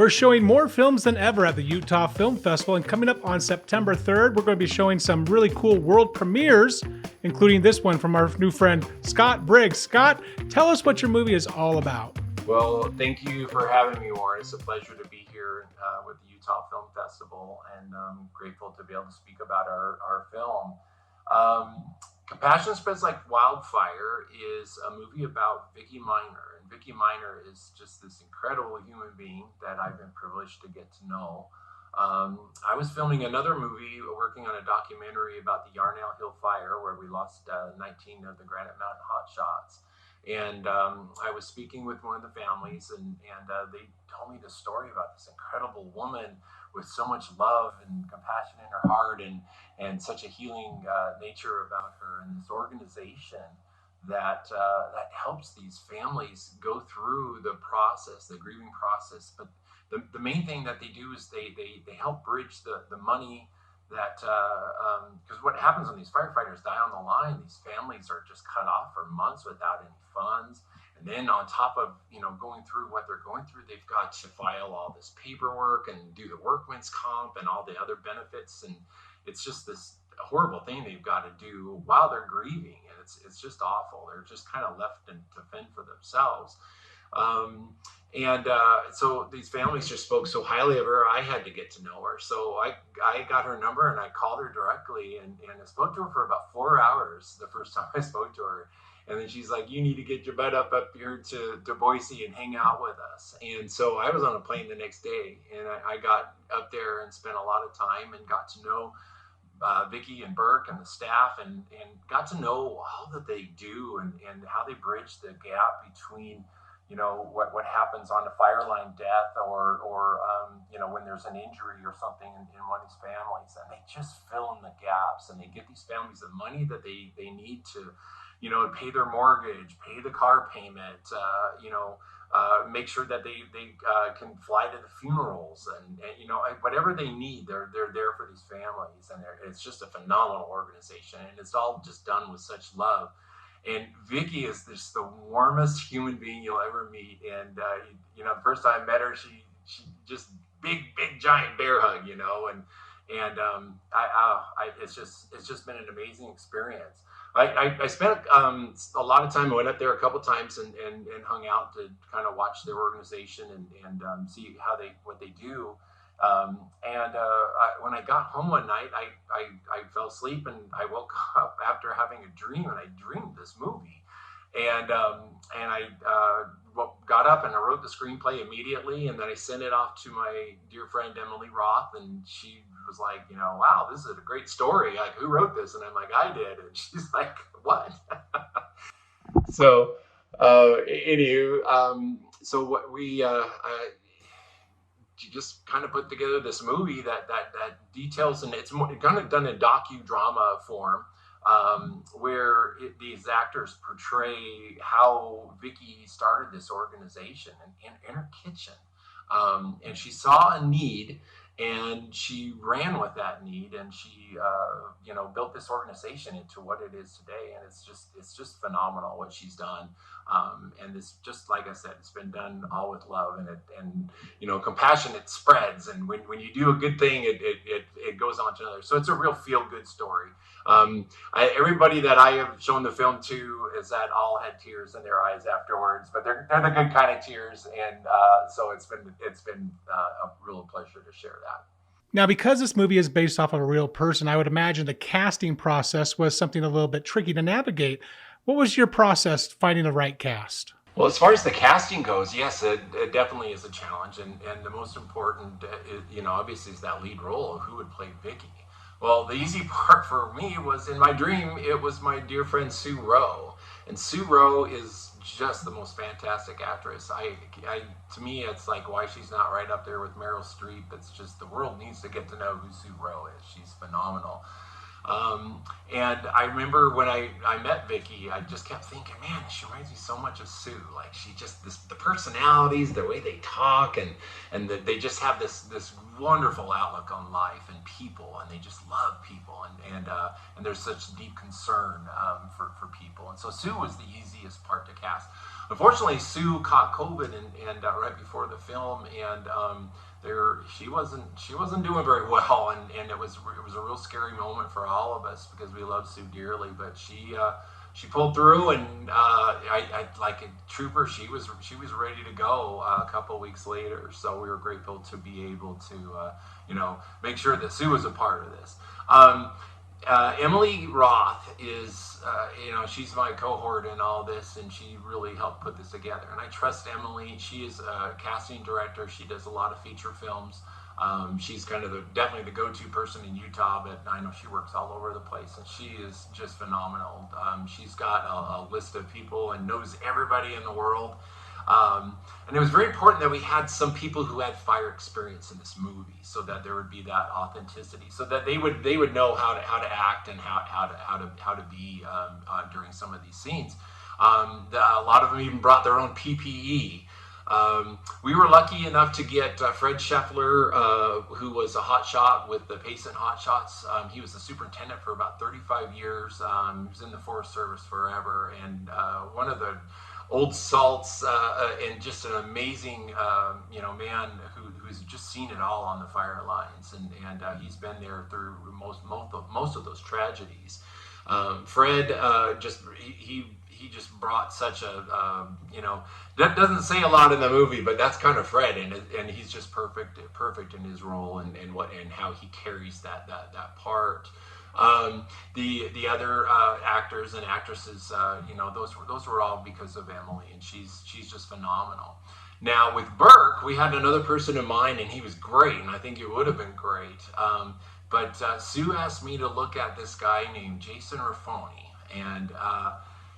We're showing more films than ever at the Utah Film Festival, and coming up on September 3rd, we're going to be showing some really cool world premieres, including this one from our new friend Scott Briggs. Scott, tell us what your movie is all about. Well, thank you for having me, Warren. It's a pleasure to be here with the Utah Film Festival, and I'm grateful to be able to speak about our film. Compassion Spreads Like Wildfire is a movie about Vicky Miner. And Vicky Miner is just this incredible human being that I've been privileged to get to know. I was filming another movie, working on a documentary about the Yarnell Hill Fire, where we lost 19 of the Granite Mountain hotshots. And I was speaking with one of the families, and they told me the story about this incredible woman with so much love and compassion in her heart, and such a healing nature about her, and this organization that helps these families go through the process, the grieving process. But the main thing that they do is they help bridge the money that because what happens when these firefighters die on the line, these families are just cut off for months without any funds. And then on top of going through what they're going through, they've got to file all this paperwork and do the workman's comp and all the other benefits, and it's just this horrible thing they've got to do while they're grieving, and it's just awful. They're just kind of left to fend for themselves. So these families just spoke so highly of her. I had to get to know her. So I got her number and I called her directly and I spoke to her for about 4 hours the first time I spoke to her. And then she's like, you need to get your butt up here to Boise and hang out with us. And so I was on a plane the next day, and I got up there and spent a lot of time and got to know Vicky and Burke and the staff, and got to know all that they do and how they bridge the gap between what happens on a fire line death or when there's an injury or something in one of these families, and they just fill in the gaps, and they give these families the money that they need to pay their mortgage, pay the car payment, make sure that they can fly to the funerals, and whatever they need, they're there for these families, and it's just a phenomenal organization, and it's all just done with such love. And Vicky is just the warmest human being you'll ever meet. And the first time I met her, she just big giant bear hug, it's just been an amazing experience. I spent a lot of time. I went up there a couple times and hung out to kind of watch their organization and see what they do. When I got home one night, I fell asleep and I woke up after having a dream, and I dreamed this movie. And I got up and I wrote the screenplay immediately, and then I sent it off to my dear friend Emily Roth, and she was like, wow, this is a great story. Like, who wrote this? And I'm like, I did. And she's like, what? So, so what we just kind of put together this movie that details, and it's kind of done in docudrama form, where these actors portray how Vicky started this organization in her kitchen, and she saw a need, and she ran with that need, and she built this organization into what it is today, and it's just phenomenal what she's done. And it's just, like I said, it's been done all with love, and compassion, it spreads, and when you do a good thing, it goes on to another. So it's a real feel-good story. Everybody that I have shown the film to is that all had tears in their eyes afterwards, but they're the good kind of tears, and so it's been a real pleasure to share that. Now, because this movie is based off of a real person, I would imagine the casting process was something a little bit tricky to navigate. What was your process finding the right cast? Well, as far as the casting goes, yes, it definitely is a challenge, and the most important, obviously, is that lead role of who would play Vicky. Well, the easy part for me was, in my dream, it was my dear friend Sue Rowe, and Sue Rowe is just the most fantastic actress. To me, it's like, why she's not right up there with Meryl Streep. It's just, the world needs to get to know who Sue Rowe is. She's phenomenal. And I remember when I met Vicky, I just kept thinking, man, she reminds me so much of Sue. Like she just the personalities, the way they talk, and they just have this wonderful outlook on life and people, and they just love people, and there's such deep concern for people. And so Sue was the easiest part to cast. Unfortunately, Sue caught COVID and right before the film, and she wasn't doing very well, and it was a real scary moment for all of us because we love Sue dearly. But she pulled through, and I like a trooper. She was ready to go a couple of weeks later. So we were grateful to be able to make sure that Sue was a part of this. Emily Roth is, she's my cohort in all this, and she really helped put this together. And I trust Emily. She is a casting director. She does a lot of feature films. She's kind of definitely the go-to person in Utah, but I know she works all over the place, and she is just phenomenal. She's got a list of people and knows everybody in the world. And it was very important that we had some people who had fire experience in this movie, so that there would be that authenticity, so that they would know how to act and how to be during some of these scenes. A lot of them even brought their own PPE. We were lucky enough to get Fred Scheffler, who was a hotshot with the Payson Hotshots. He was the superintendent for about 35 years. He was in the Forest Service forever, and one of the old salts, and just an amazing man who's just seen it all on the fire lines, and he's been there through most of those tragedies. Fred he just brought such a that doesn't say a lot in the movie, but that's kind of Fred, and he's just perfect in his role, and how he carries that part. The other actors and actresses, those were all because of Emily, and she's just phenomenal. Now with Burke, we had another person in mind, and he was great, and I think it would have been great. But Sue asked me to look at this guy named Jason Raffoni, and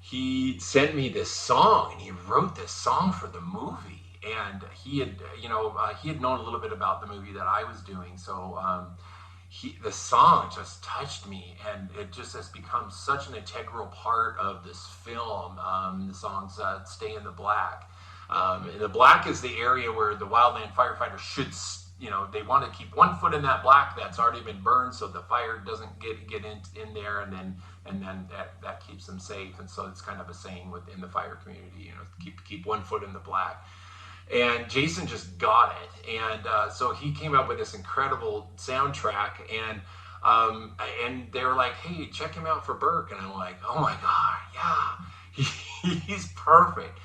he sent me this song, and he wrote this song for the movie. And he had known a little bit about the movie that I was doing, so the song just touched me, and it just has become such an integral part of this film. The song's "Stay in the Black." And the black is the area where the wildland firefighters should, they want to keep one foot in that black that's already been burned, so the fire doesn't get in there, and then that keeps them safe. And so it's kind of a saying within the fire community, keep one foot in the black. And Jason just got it, and so he came up with this incredible soundtrack, and they were like, "Hey, check him out for Burke," and I'm like, "Oh my God, yeah, he's perfect."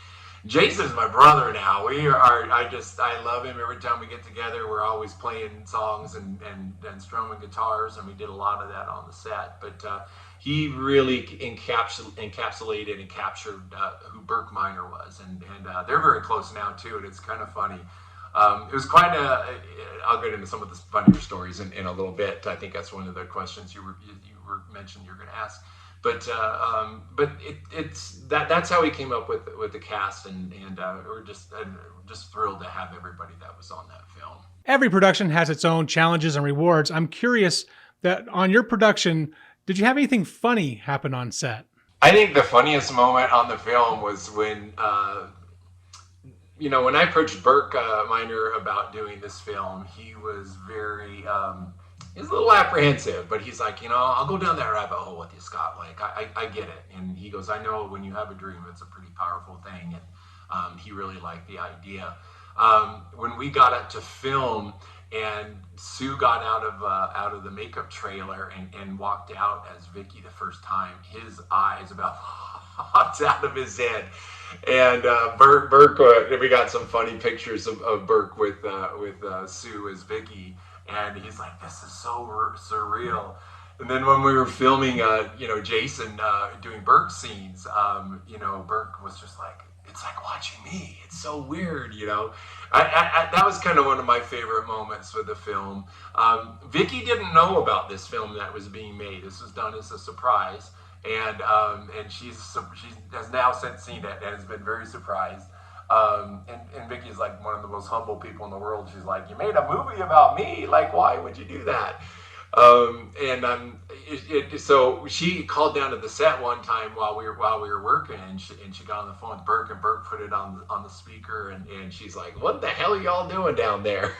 Jason's my brother now. I love him. Every time we get together, we're always playing songs and strumming guitars, and we did a lot of that on the set. But he really encapsulated and captured who Burke Minor was, and they're very close now too, and it's kind of funny. It was quite I'll get into some of the funnier stories in a little bit. I think that's one of the questions you were mentioned you're going to ask. But that's how we came up with the cast, and we're just thrilled to have everybody that was on that film. Every production has its own challenges and rewards. I'm curious that on your production, did you have anything funny happen on set? I think the funniest moment on the film was when when I approached Burke Minor about doing this film, he was very he's a little apprehensive, but he's like, I'll go down that rabbit hole with you, Scott. Like, I get it. And he goes, I know when you have a dream, it's a pretty powerful thing. And he really liked the idea. When we got up to film, and Sue got out of the makeup trailer and walked out as Vicky the first time, his eyes about popped out of his head. And Burke, we got some funny pictures of Burke with Sue as Vicky. And he's like, "This is so surreal." And then when we were filming, Jason doing Burke scenes, Burke was just like, "It's like watching me. It's so weird." That was kind of one of my favorite moments with the film. Vicky didn't know about this film that was being made. This was done as a surprise, and she has now since seen it and has been very surprised. And Vicky's like one of the most humble people in the world. She's like, "You made a movie about me? Like, why would you do that?" So she called down to the set one time while we were working, and she got on the phone with Burke, and Burke put it on the speaker, and she's like, "What the hell are y'all doing down there?"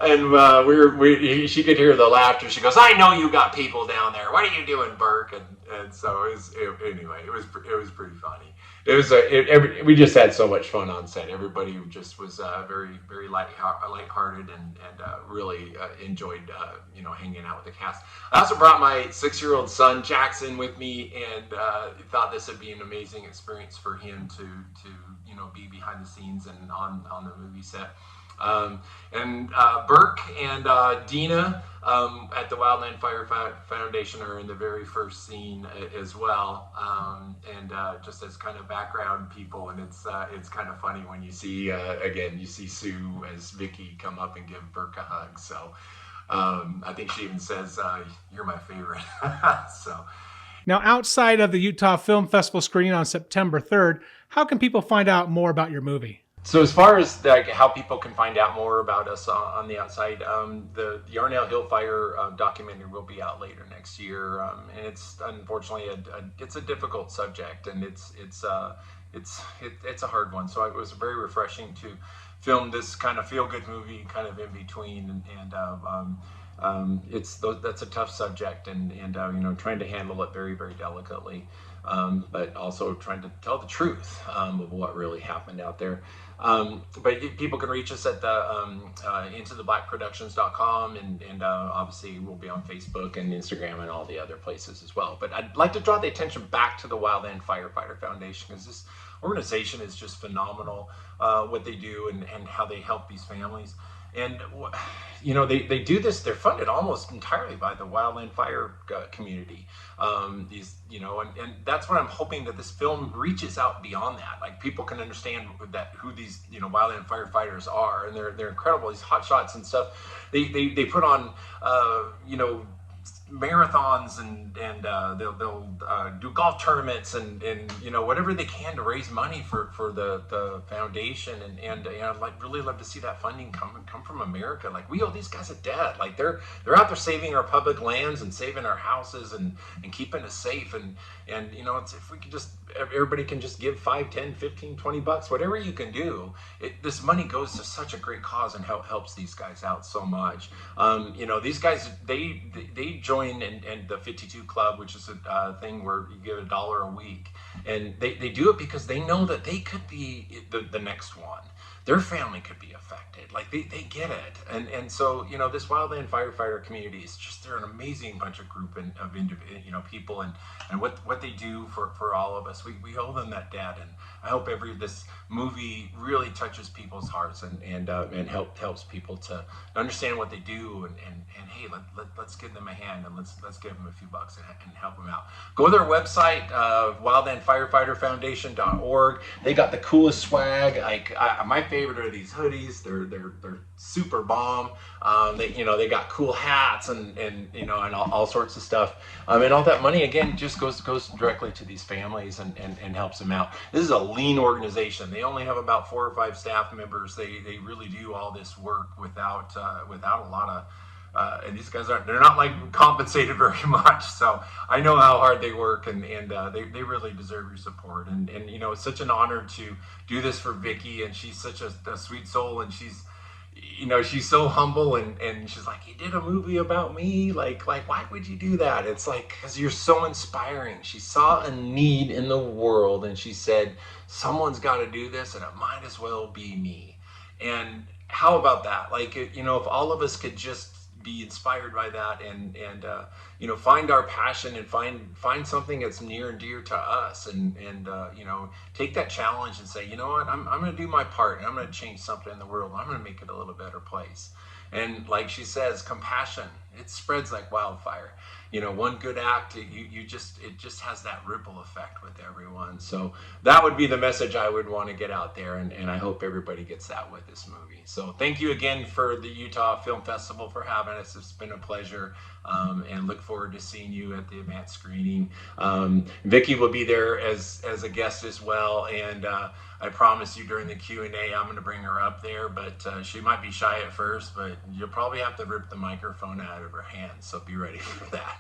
and she could hear the laughter. She goes, "I know you got people down there. What are you doing, Burke?" And so anyway, it was pretty funny. We just had so much fun on set. Everybody just was very lighthearted and really enjoyed hanging out with the cast. I also brought my 6-year-old son Jackson with me, and thought this would be an amazing experience for him to be behind the scenes and on the movie set. And Burke and Dina at the Wildland Fire Foundation are in the very first scene as well, and just as kind of background people. And it's kind of funny when you see again, you see Sue as Vicky come up and give Burke a hug. So I think she even says, "You're my favorite." So. Now, outside of the Utah Film Festival screening on September 3rd, how can people find out more about your movie? So as far as how people can find out more about us on the outside, the Yarnell Hill Fire documentary will be out later next year, and it's unfortunately it's a difficult subject, and it's a hard one. So it was very refreshing to film this kind of feel-good movie, kind of in between, and that's a tough subject, and trying to handle it very, very delicately. But also trying to tell the truth of what really happened out there. But people can reach us at the intotheblackproductions.com, and obviously we'll be on Facebook and Instagram and all the other places as well. But I'd like to draw the attention back to the Wildland Firefighter Foundation, because this organization is just phenomenal, what they do and how they help these families. And they do this. They're funded almost entirely by the wildland fire community. And that's what I'm hoping, that this film reaches out beyond that. Like, people can understand who these wildland firefighters are, and they're incredible. These hot shots and stuff. They put on marathons, and they'll do golf tournaments, and whatever they can to raise money for the foundation, and I'd really love to see that funding come from America. Like, we owe these guys a debt. Like, they're out there saving our public lands and saving our houses and keeping us safe, and if we could just, everybody can just give $5, $10, $15, $20, whatever you can do. This money goes to such a great cause and helps these guys out so much. These guys, they join and the 52 Club, which is a thing where you give $1 a week, and they do it because they know that they could be the next one. Their family could be affected. Like, they get it, and so this wildland firefighter community is just, they're an amazing bunch of people, and what they do for all of us. We owe them that debt, and I hope this movie really touches people's hearts and helps people to understand what they do, and hey, let's give them a hand, and let's give them a few bucks and help them out. Go to their website, wildlandfirefighterfoundation.org. They got the coolest swag. My favorite are these hoodies. They're super bomb. They got cool hats and all sorts of stuff. And all that money again just goes directly to these families and helps them out. This is a lean organization. They only have about 4 or 5 staff members. They really do all this work without a lot of. And these guys they're not like compensated very much. So I know how hard they work, and they really deserve your support. And it's such an honor to do this for Vicky, and she's such a sweet soul, and she's so humble, and she's like, "You did a movie about me? Like why would you do that?" It's like, because you're so inspiring. She saw a need in the world, and she said, "Someone's got to do this, and it might as well be me." And how about that? Like, if all of us could just be inspired by that, and find our passion, and find something that's near and dear to us, and take that challenge and say, you know what, I'm going to do my part, and I'm going to change something in the world. I'm going to make it a little better place. And like she says, compassion it spreads like wildfire. You know, one good act, it just has that ripple effect with everyone. So that would be the message I would want to get out there, and I hope everybody gets that with this movie. So thank you again for the Utah Film Festival for having us. It's been a pleasure, and look forward to seeing you at the advanced screening. Vicki will be there as a guest as well, and I promise you during the Q&A I'm going to bring her up there, but she might be shy at first, but you'll probably have to rip the microphone out of her hand, so be ready for that.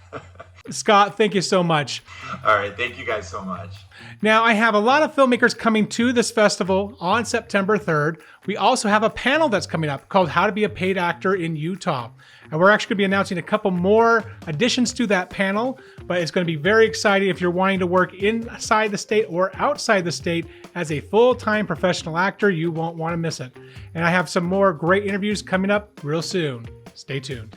Scott, thank you so much. All right, thank you guys so much. Now, I have a lot of filmmakers coming to this festival on September 3rd. We also have a panel that's coming up called How to Be a Paid Actor in Utah. And we're actually going to be announcing a couple more additions to that panel, but it's going to be very exciting if you're wanting to work inside the state or outside the state as a full-time professional actor. You won't want to miss it. And I have some more great interviews coming up real soon. Stay tuned.